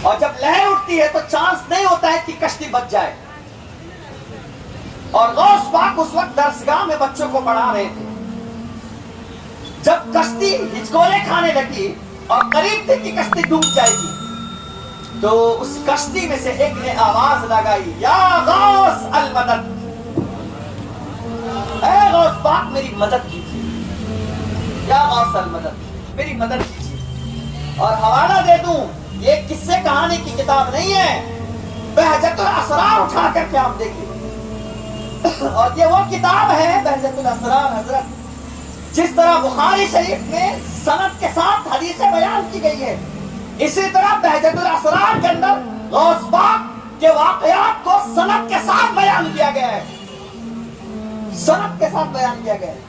اور جب لہر اٹھتی ہے تو چانس نہیں ہوتا ہے کہ کشتی بچ جائے. اور غوث پاک اس وقت درسگاہ میں بچوں کو پڑھا رہے تھے. جب کشتی ہچکولے کھانے لگی اور قریب تھے کہ کشتی ڈوب جائے گی, تو اس کشتی میں سے ایک نے آواز لگائی, یا غوث المدد, اے غوث پاک میری مدد کیجیے, یا غوث المدد میری مدد کیجیے. اور حوالہ دے دوں, یہ قصے کہانی کی کتاب نہیں ہے, بہجت الاسرار اٹھا کر کے آپ دیکھیں. اور یہ وہ کتاب ہے بہجت الاسرار حضرت, جس طرح بخاری شریف میں سند کے ساتھ حدیثیں بیان کی گئی ہے, اسی طرح بہجت الاسرار کے اندر غوث پاک کے واقعات کو سند کے ساتھ بیان کیا گیا ہے, سند کے ساتھ بیان کیا گیا ہے.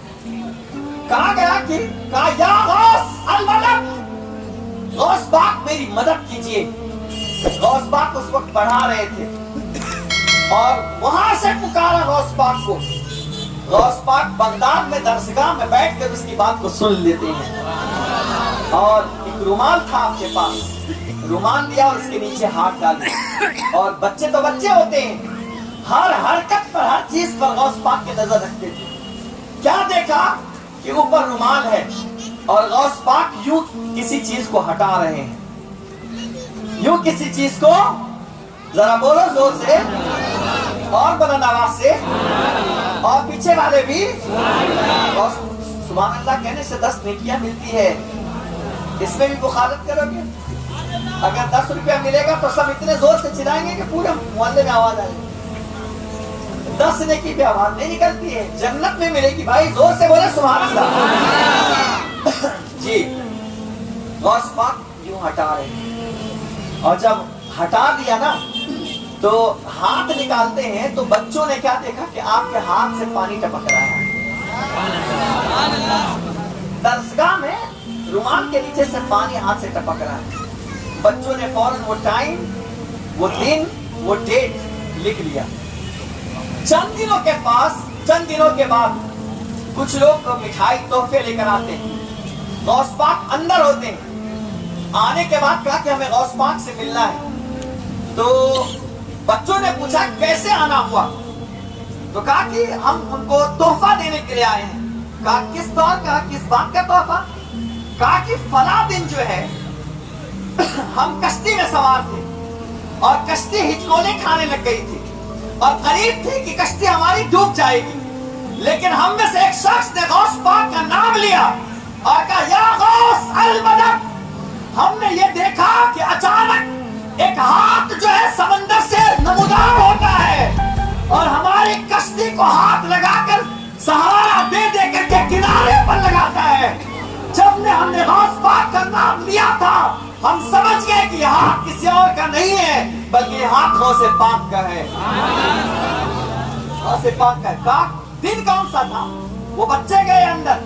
کہا گیا کہ کہا یا غوث المدد, غوث پاک میری مدد کیجیے. غوث پاک اس وقت پڑھا رہے تھے اور وہاں سے پکارا غوث پاک کو. غوث پاک بغداد میں درسگاہ میں بیٹھ کر اس کی بات کو سن لیتے ہیں. اور ایک رومال تھا آپ کے پاس, رومال لیا اور اس کے نیچے ہاتھ ڈالے. اور بچے تو بچے ہوتے ہیں, ہر حرکت پر ہر چیز پر غوث پاک کی نظر رکھتے تھے. کیا دیکھا کہ اوپر رومال ہے اور غوث پاک یوں کسی چیز کو ہٹا رہے ہیں, یوں کسی چیز کو, ذرا بولو زور سے اور بلند آواز سے, اور پیچھے والے بھی. اور سبحان اللہ کہنے سے 10 نیکیاں ملتی ہے, اس میں بھی بخالت کرو گے. اگر 10 روپیہ ملے گا تو سب اتنے زور سے چلائیں گے کہ پورے محلے میں آواز آئے گی. 10 نیکی پہ آواز نہیں نکلتی ہے, جنت میں ملے گی بھائی, زور سے بولے سبحان اللہ. جی غوث پاک یوں ہٹا رہے ہیں, اور جب ہٹا دیا نا تو ہاتھ نکالتے ہیں تو بچوں نے کیا دیکھا کہ آپ کے ہاتھ سے پانی ٹپک رہا ہے. درسگاہ میں رومال کے نیچے سے پانی ہاتھ سے ٹپک رہا ہے. بچوں نے فوراً وہ ٹائم, وہ دن, وہ ڈیٹ لکھ لیا. چند دنوں کے بعد کچھ لوگ مٹھائی تحفے لے کر آتے ہیں. غوث پاک اندر ہوتے ہیں. آنے کے بعد کہا کہ ہمیں غوث پاک سے ملنا ہے. تو بچوں نے پوچھا کیسے آنا ہوا, تو کہا کہ ہم ان کو تحفہ دینے کے لیے آئے ہیں. کہا کس طور کا, کس بات کا تحفہ؟ کہا کہ فلاں دن جو ہے ہم کشتی میں سوار تھے اور کشتی ہچکولے کھانے لگ گئی تھی اور قریب تھی کہ کشتی ہماری ڈوب جائے گی, لیکن ہم میں سے ایک شخص نے غوث پاک کا نام لیا اور کہا یا غوث المدد. ہم نے یہ دیکھا کہ اچانک ایک ہاتھ جو ہے سمندر سے نمودار ہوتا ہے اور ہماری کشتی کو ہاتھ لگا کر سہارا دے دے کر کے کنارے پر لگاتا ہے. جب ہم نے غوث پاک کا نام لیا تھا ہم سمجھ گئے کہ یہ ہاتھ کسی اور کا نہیں ہے بلکہ یہ ہاتھ غوث پاک کا ہے. غوث پاک کا ہے. کہا دن کون سا تھا؟ وہ بچے گئے اندر,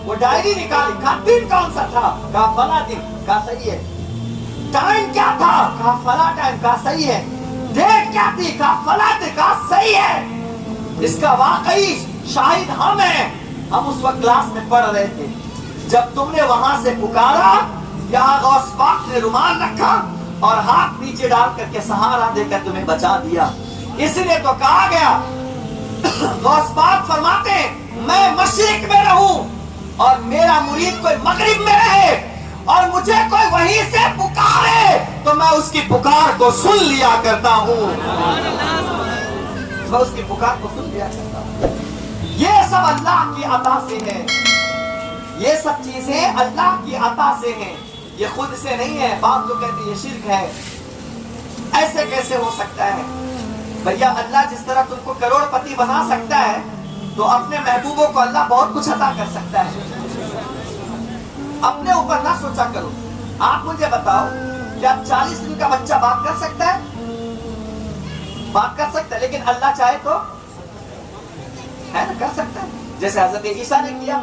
وہ ڈائری نکالی. کہا دن کون سا تھا؟ کہا فلاں دن. کہا صحیح ہے. ٹائم کیا تھا؟ کہا فلاں ٹائم. کہا صحیح ہے. ڈیٹ کیا تھی؟ کہا فلاں دن. کہا صحیح ہے. اس کا واقعی شاہد ہم ہیں, ہم اس وقت کلاس میں پڑھ رہے تھے جب تم نے وہاں سے پکارا. یہاں غوث پاک نے رومال رکھا اور ہاتھ نیچے ڈال کر کے سہارا دے کر تمہیں بچا دیا. اس لیے تو کہا گیا, غوث پاک فرماتے میں مشرق میں رہوں اور میرا مرید کوئی مغرب میں رہے اور مجھے کوئی وہیں سے پکارے تو میں اس کی پکار کو سن لیا کرتا ہوں. میں اس کی پکار کو سن لیا کرتا ہوں. یہ سب اللہ کی عطا سے ہے, یہ سب چیزیں اللہ کی عطا سے ہیں, یہ خود سے نہیں ہے. بعض لوگ کہتے ہیں یہ شرک ہے. ایسے کیسے ہو سکتا ہے بھیا؟ اللہ جس طرح تم کو کروڑ پتی بنا سکتا ہے تو اپنے محبوبوں کو اللہ بہت کچھ عطا کر سکتا ہے. اپنے اوپر نہ سوچا کرو. آپ مجھے بتاؤ کہ آپ 40 دن کا بچہ بات کر سکتا ہے؟ بات کر سکتا ہے, لیکن اللہ چاہے تو ہے نا کر سکتا ہے. جیسے حضرت عیسیٰ نے کیا.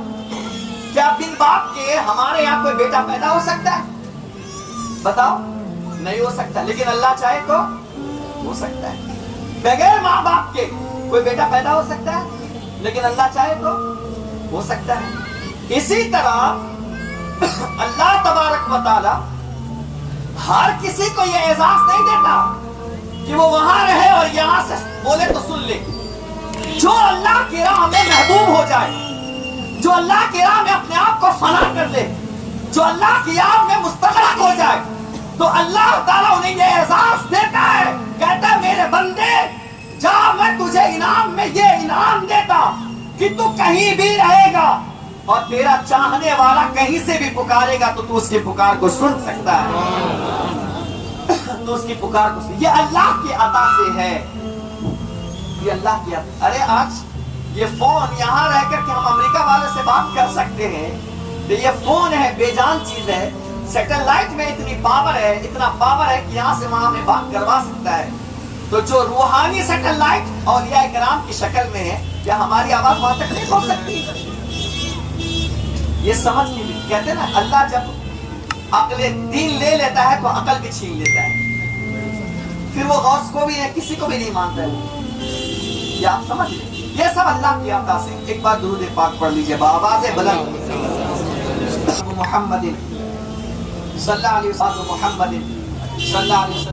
کیا بن باپ کے ہمارے یہاں کوئی بیٹا پیدا ہو سکتا ہے؟ بتاؤ, نہیں ہو سکتا. لیکن اللہ چاہے تو ہو سکتا ہے. بغیر ماں باپ کے کوئی بیٹا پیدا ہو سکتا ہے, لیکن اللہ چاہے تو ہو سکتا ہے. اسی طرح اللہ تبارک و تعالی ہر کسی کو یہ اعزاز نہیں دیتا کہ وہ وہاں رہے اور یہاں سے بولے تو سن لے. جو اللہ کی راہ میں محبوب ہو جائے, جو اللہ کی راہ میں اپنے آپ کو فنا کر لے, جو اللہ کی راہ میں مستغرق ہو جائے, تو اللہ تعالیٰ انہیں یہ اعزاز دیتا ہے, کہتا ہے میرے بندے جا, میں تجھے انعام میں یہ انعام دیتا کہ تو کہیں بھی رہے گا اور تیرا چاہنے والا کہیں سے بھی پکارے گا تو اس کی پکار کو سن سکتا ہے. تو اس کی پکار کو سن. یہ اللہ کی عطا سے ہے, یہ اللہ کی عطا. ارے آج یہ فون یہاں رہ کر کے ہم امریکہ والے سے بات کر سکتے ہیں, تو یہ فون ہے, بے جان چیز ہے. سیٹلائٹ میں اتنی پاور ہے, اتنا پاور ہے کہ یہاں سے وہاں میں بات کروا سکتا ہے. تو جو روحانی سیٹلائٹ اولیاء کرام کی شکل میں ہے, کیا ہماری آواز وہاں تک نہیں پہنچ سکتی؟ یہ سمجھ نہیں. کہتے ہیں نا اللہ جب عقل دین لے لیتا ہے تو عقل بھی چھین لیتا ہے, پھر وہ غوث کو بھی ہے کسی کو بھی نہیں مانتا ہے. یہ آپ سمجھ لیں, یہ سب اللہ کی عطا سے. ایک بار درود پاک پڑھ لیجئے بآواز بلند. محمد صلی اللہ علیہ وسلم, محمد صلی اللہ علیہ وسلم.